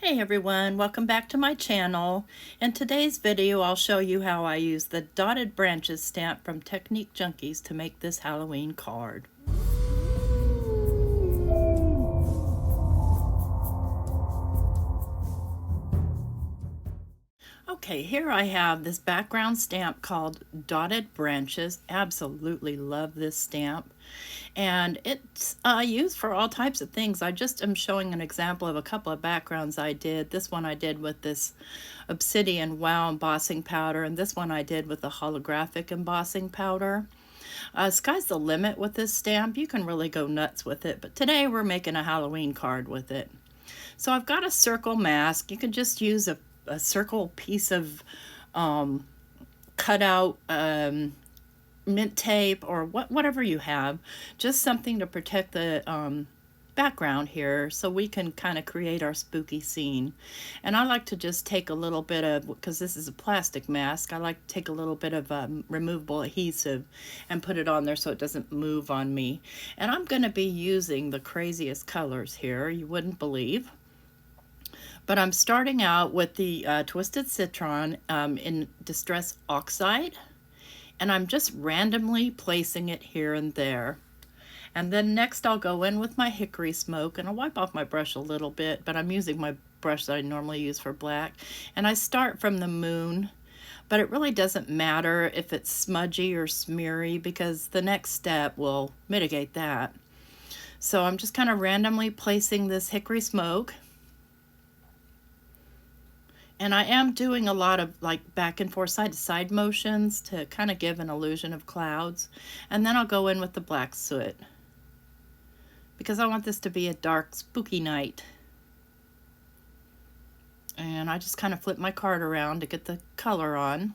Hey everyone, welcome back to my channel. In today's video, I'll show you how I use the dotted branches stamp from Technique Junkies to make this Halloween card. Okay, here I have this background stamp called Dotted Branches. Absolutely love this stamp. And it's used for all types of things. I just am showing an example of a couple of backgrounds I did. This one I did with this Obsidian Wow embossing powder, and this one I did with the holographic embossing powder. Sky's the limit with this stamp. You can really go nuts with it, but today we're making a Halloween card with it. So I've got a circle mask. You can just use a circle piece of cut out mint tape or whatever you have, just something to protect the background here so we can kind of create our spooky scene. And I like to just take a little bit of, because this is a plastic mask, I like to take a little bit of removable adhesive and put it on there so it doesn't move on me. And I'm going to be using the craziest colors here, you wouldn't believe. But I'm starting out with the Twisted Citron in Distress Oxide. And I'm just randomly placing it here and there. And then next I'll go in with my hickory smoke, and I'll wipe off my brush a little bit, but I'm using my brush that I normally use for black. And I start from the moon, but it really doesn't matter if it's smudgy or smeary because the next step will mitigate that. So I'm just kind of randomly placing this hickory smoke. And I am doing a lot of like back and forth, side to side motions to kind of give an illusion of clouds. And then I'll go in with the black soot because I want this to be a dark, spooky night. And I just kind of flip my card around to get the color on.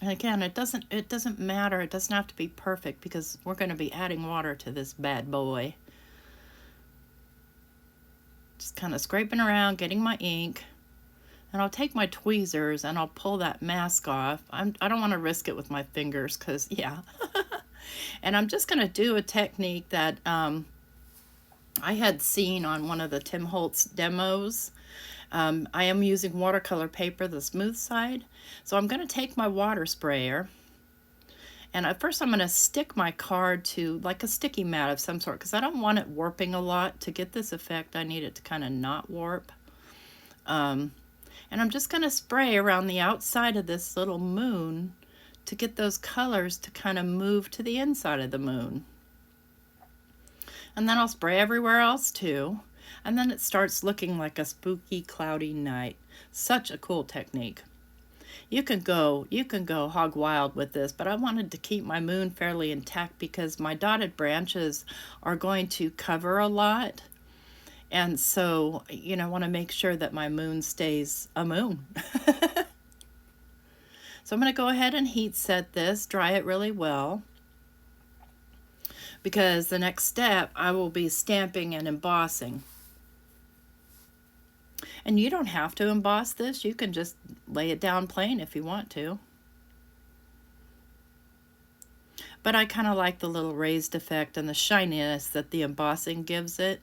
And again, it doesn't matter. It doesn't have to be perfect because we're going to be adding water to this bad boy. Just kind of scraping around, getting my ink. And I'll take my tweezers and I'll pull that mask off. I don't want to risk it with my fingers because, yeah. And I'm just going to do a technique that I had seen on one of the Tim Holtz demos. I am using watercolor paper, the smooth side. So I'm going to take my water sprayer. And at first I'm going to stick my card to like a sticky mat of some sort because I don't want it warping a lot. To get this effect, I need it to kind of not warp. And I'm just going to spray around the outside of this little moon to get those colors to kind of move to the inside of the moon. And then I'll spray everywhere else too. And then it starts looking like a spooky, cloudy night. Such a cool technique. You can go hog wild with this, but I wanted to keep my moon fairly intact because my dotted branches are going to cover a lot. And so, you know, I want to make sure that my moon stays a moon. So I'm going to go ahead and heat set this, dry it really well. Because the next step, I will be stamping and embossing. And you don't have to emboss this. You can just lay it down plain if you want to. But I kind of like the little raised effect and the shininess that the embossing gives it.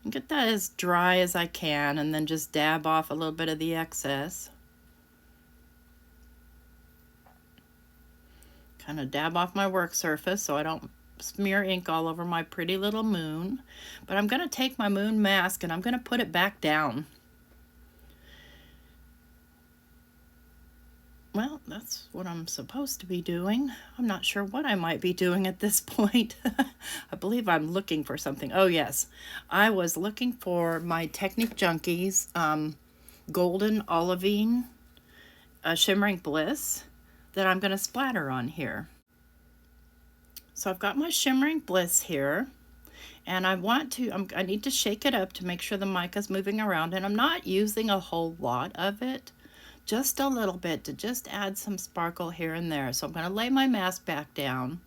Get that as dry as I can and then just dab off a little bit of the excess. Kind of dab off my work surface so I don't smear ink all over my pretty little moon. But I'm going to take my moon mask and I'm going to put it back down. Well, that's what I'm supposed to be doing. I'm not sure what I might be doing at this point. I believe I'm looking for something. Oh, yes. I was looking for my Technique Junkies Golden Olivine Shimmering Bliss that I'm going to splatter on here. So I've got my Shimmering Bliss here. And I need to shake it up to make sure the mic is moving around. And I'm not using a whole lot of it. Just a little bit to just add some sparkle here and there. So I'm going to lay my mask back down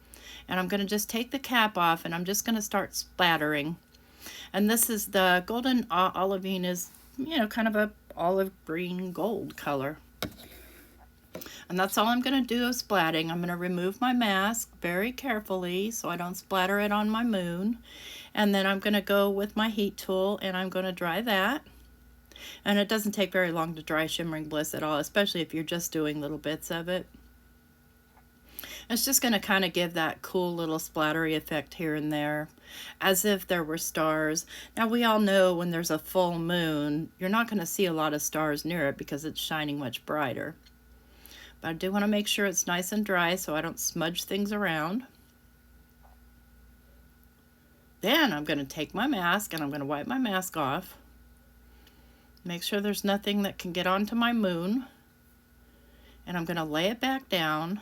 and I'm going to just take the cap off and I'm just going to start splattering. And this is the Golden Olivine is, you know, kind of a olive green gold color. And that's all I'm going to do is splatting. I'm going to remove my mask very carefully so I don't splatter it on my moon. And then I'm going to go with my heat tool and I'm going to dry that. And it doesn't take very long to dry Shimmering Bliss at all, especially if you're just doing little bits of it. It's just going to kind of give that cool little splattery effect here and there, as if there were stars. Now, we all know when there's a full moon, you're not going to see a lot of stars near it because it's shining much brighter. But I do want to make sure it's nice and dry so I don't smudge things around. Then I'm going to take my mask and I'm going to wipe my mask off. Make sure there's nothing that can get onto my moon. And I'm going to lay it back down.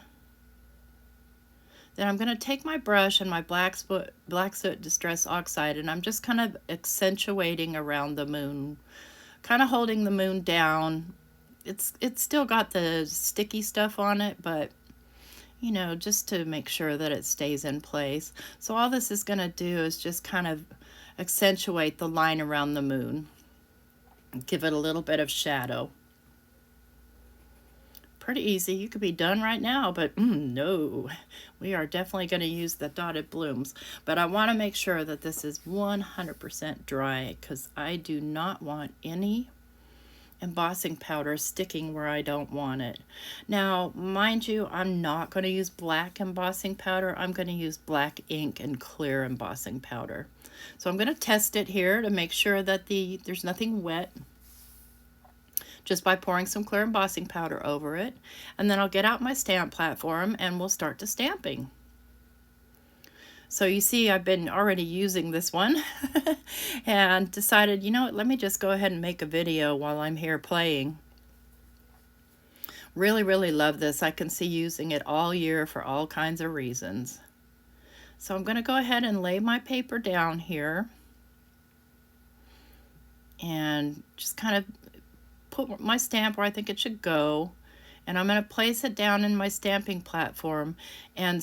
Then I'm going to take my brush and my black soot distress oxide, and I'm just kind of accentuating around the moon, kind of holding the moon down. It's still got the sticky stuff on it, but you know, just to make sure that it stays in place. So all this is going to do is just kind of accentuate the line around the moon, give it a little bit of shadow. Pretty easy. You could be done right now, but no, we are definitely going to use the dotted blooms. But I want to make sure that this is 100% dry because I do not want any embossing powder sticking where I don't want it. Now, mind you, I'm not going to use black embossing powder. I'm going to use black ink and clear embossing powder. So I'm going to test it here to make sure that there's nothing wet, just by pouring some clear embossing powder over it. And then I'll get out my stamp platform and we'll start to stamping. So you see, I've been already using this one and decided, you know what, let me just go ahead and make a video while I'm here playing. Really, really love this. I can see using it all year for all kinds of reasons. So I'm going to go ahead and lay my paper down here and just kind of put my stamp where I think it should go, and I'm going to place it down in my stamping platform and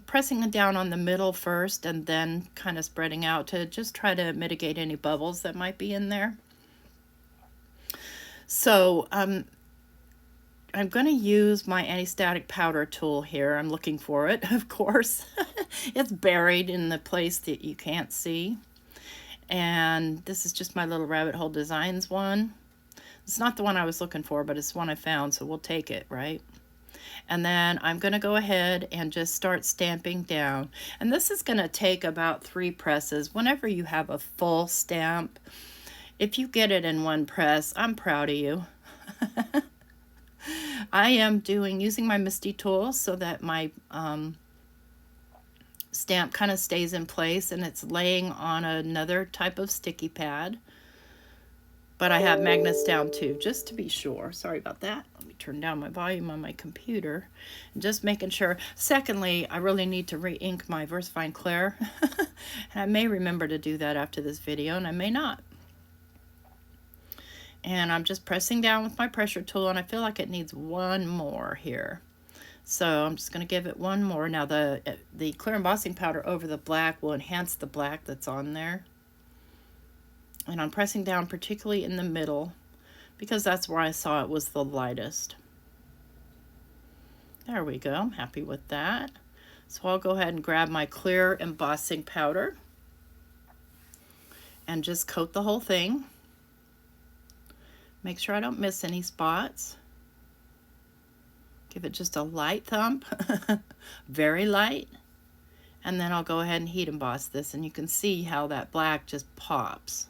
pressing it down on the middle first and then kind of spreading out to just try to mitigate any bubbles that might be in there. So I'm going to use my anti-static powder tool here. I'm looking for it, of course. It's buried in the place that you can't see. And this is just my little Rabbit Hole Designs one. It's not the one I was looking for, but it's the one I found, so we'll take it, right? And then I'm going to go ahead and just start stamping down. And this is going to take about 3 presses. Whenever you have a full stamp, if you get it in one press, I'm proud of you. I am using my MISTI tool so that my stamp kind of stays in place and it's laying on another type of sticky pad. But I have magnets down too, just to be sure. Sorry about that. Let me turn down my volume on my computer. And just making sure. Secondly, I really need to re-ink my VersaFine Clair. And I may remember to do that after this video, and I may not. And I'm just pressing down with my pressure tool, and I feel like it needs one more here. So I'm just going to give it one more. Now the clear embossing powder over the black will enhance the black that's on there. And I'm pressing down particularly in the middle because that's where I saw it was the lightest. There we go. I'm happy with that. So I'll go ahead and grab my clear embossing powder and just coat the whole thing. Make sure I don't miss any spots. Give it just a light thump, very light. And then I'll go ahead and heat emboss this, and you can see how that black just pops.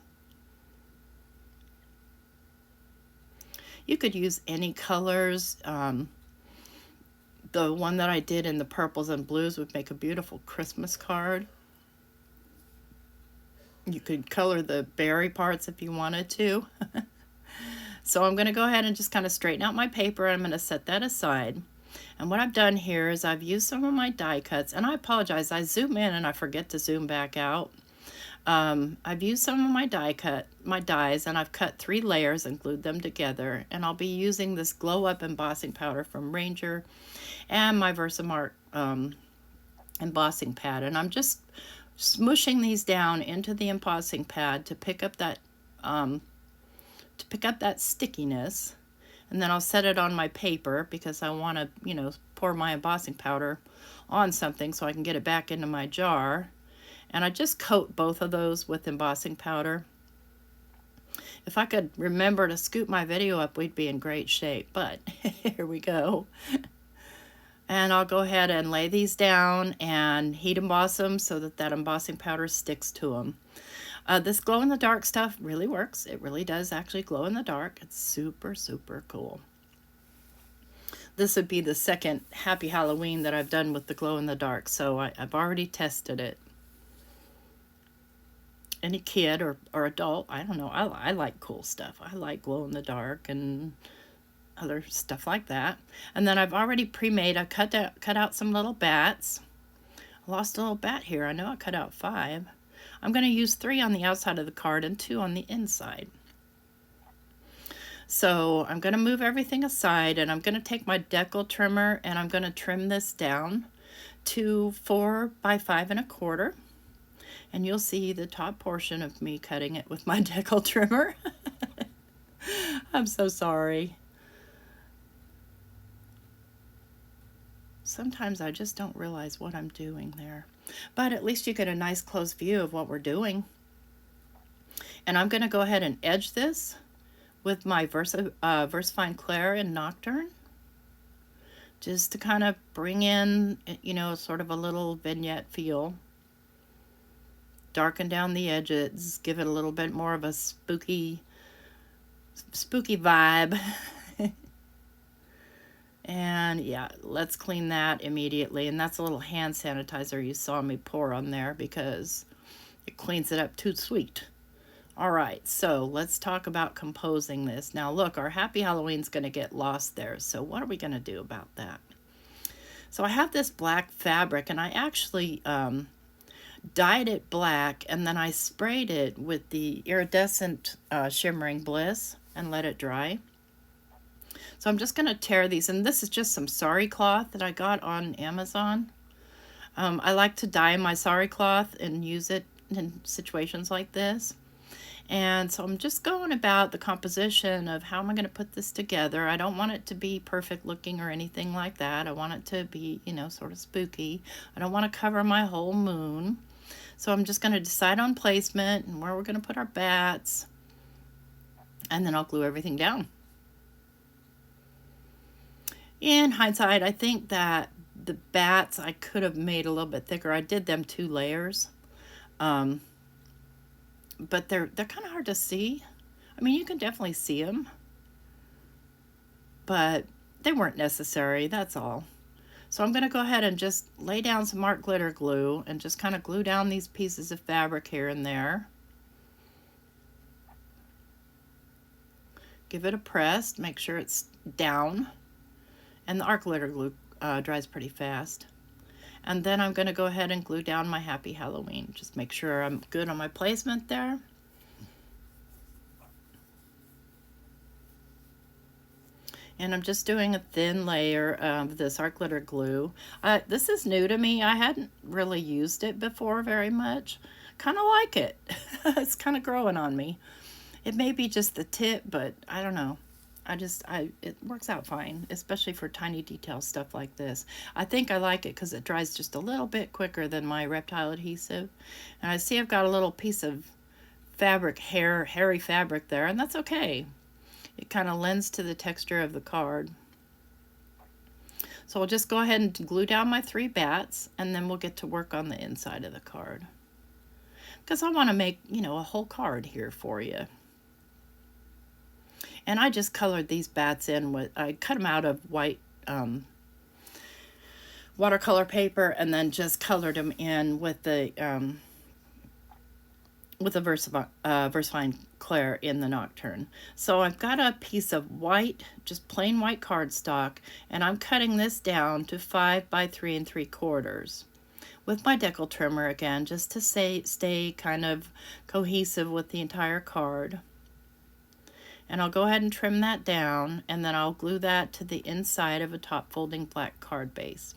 You could use any colors. The one that I did in the purples and blues would make a beautiful Christmas card. You could color the berry parts if you wanted to. So I'm going to go ahead and just kind of straighten out my paper. I'm going to set that aside. And what I've done here is I've used some of my die cuts, and I apologize, I zoom in and I forget to zoom back out. I've used some of my dies, and I've cut 3 layers and glued them together. And I'll be using this Glow Up embossing powder from Ranger and my Versamark embossing pad. And I'm just smooshing these down into the embossing pad to pick up that stickiness. And then I'll set it on my paper because I want to, pour my embossing powder on something so I can get it back into my jar. And I just coat both of those with embossing powder. If I could remember to scoop my video up, we'd be in great shape, but here we go. And I'll go ahead and lay these down and heat emboss them so that that embossing powder sticks to them. This glow-in-the-dark stuff really works. It really does actually glow in the dark. It's super, super cool. This would be the second Happy Halloween that I've done with the glow-in-the-dark, so I've already tested it. Any kid or adult, I don't know, I like cool stuff. I like glow-in-the-dark and other stuff like that. And then I've already pre-made, I cut out some little bats. I lost a little bat here. I know I cut out 5. I'm going to use 3 on the outside of the card and 2 on the inside. So I'm going to move everything aside, and I'm going to take my decal trimmer and I'm going to trim this down to 4 by 5 1/4. And you'll see the top portion of me cutting it with my decal trimmer. I'm so sorry. Sometimes I just don't realize what I'm doing there. But at least you get a nice close view of what we're doing. And I'm going to go ahead and edge this with my VersaFine Clair in Nocturne. Just to kind of bring in, you know, sort of a little vignette feel. Darken down the edges, give it a little bit more of a spooky vibe. And yeah, let's clean that immediately. And that's a little hand sanitizer you saw me pour on there because it cleans it up too sweet. All right, so let's talk about composing this. Now look, our Happy Halloween's going to get lost there. So what are we going to do about that? So I have this black fabric, and I actually dyed it black, and then I sprayed it with the iridescent shimmering bliss and let it dry. So I'm just going to tear these, and this is just some sari cloth that I got on Amazon. I like to dye my sari cloth and use it in situations like this. And so I'm just going about the composition of how am I going to put this together. I don't want it to be perfect looking or anything like that. I want it to be, you know, sort of spooky. I don't want to cover my whole moon. So I'm just going to decide on placement and where we're going to put our bats. And then I'll glue everything down. In hindsight, I think that the bats I could have made a little bit thicker. I did them 2 layers. But they're kind of hard to see. I mean, you can definitely see them. But they weren't necessary, that's all. So I'm going to go ahead and just lay down some art glitter glue and just kind of glue down these pieces of fabric here and there. Give it a press, make sure it's down. And the art glitter glue dries pretty fast. And then I'm going to go ahead and glue down my Happy Halloween. Just make sure I'm good on my placement there. And I'm just doing a thin layer of this art glitter glue. This is new to me. I hadn't really used it before very much. Kind of like it. It's kind of growing on me. It may be just the tip, but I don't know. It works out fine, especially for tiny detail stuff like this. I think I like it because it dries just a little bit quicker than my reptile adhesive. And I see I've got a little piece of fabric, hairy fabric there, and that's okay. It kind of lends to the texture of the card. So I'll just go ahead and glue down my 3 bats, and then we'll get to work on the inside of the card. Because I want to make, you know, a whole card here for you. And I just colored these bats in with, I cut them out of white watercolor paper and then just colored them in with the VersaFine Clair in the Nocturne. So I've got a piece of white, just plain white cardstock, and I'm cutting this down to 5 by 3 3/4 with my decal trimmer again, just to stay kind of cohesive with the entire card. And I'll go ahead and trim that down, and then I'll glue that to the inside of a top folding black card base.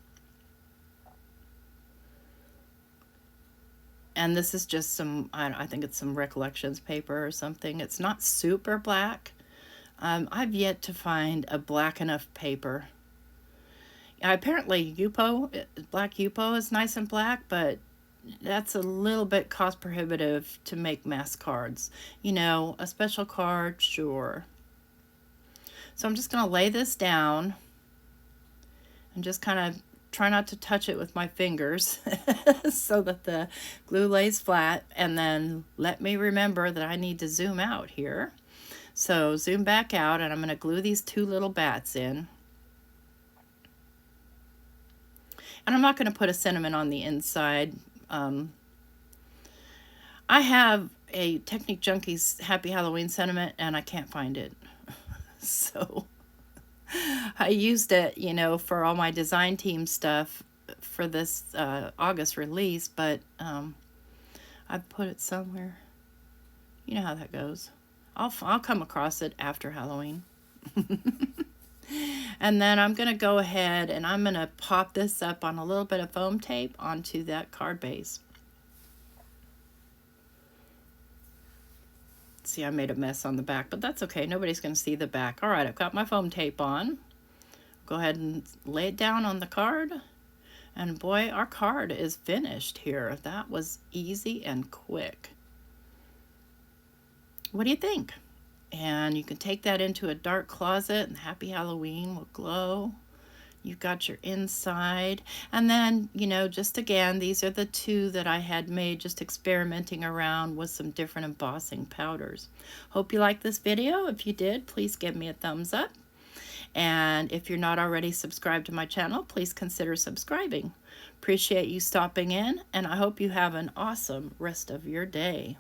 And this is just some, I think it's some Recollections paper or something. It's not super black. I've yet to find a black enough paper. Apparently Yupo, black Yupo is nice and black, but that's a little bit cost prohibitive to make mass cards. You know, a special card, sure. So I'm just going to lay this down and just kind of try not to touch it with my fingers so that the glue lays flat. And then let me remember that I need to zoom out here. So zoom back out, and I'm going to glue these two little bats in. And I'm not going to put a sentiment on the inside. I have a Technique Junkies Happy Halloween sentiment, and I can't find it. So I used it, you know, for all my design team stuff for this August release, but I put it somewhere. You know how that goes. I'll come across it after Halloween. And then I'm going to go ahead and I'm going to pop this up on a little bit of foam tape onto that card base. See, I made a mess on the back, but that's okay. Nobody's going to see the back. All right, I've got my foam tape on. Go ahead and lay it down on the card. And boy, our card is finished here. That was easy and quick. What do you think? And you can take that into a dark closet and Happy Halloween will glow. You've got your inside. And then, you know, just again, these are the two that I had made just experimenting around with some different embossing powders. Hope you liked this video. If you did, please give me a thumbs up. And if you're not already subscribed to my channel, please consider subscribing. Appreciate you stopping in, and I hope you have an awesome rest of your day.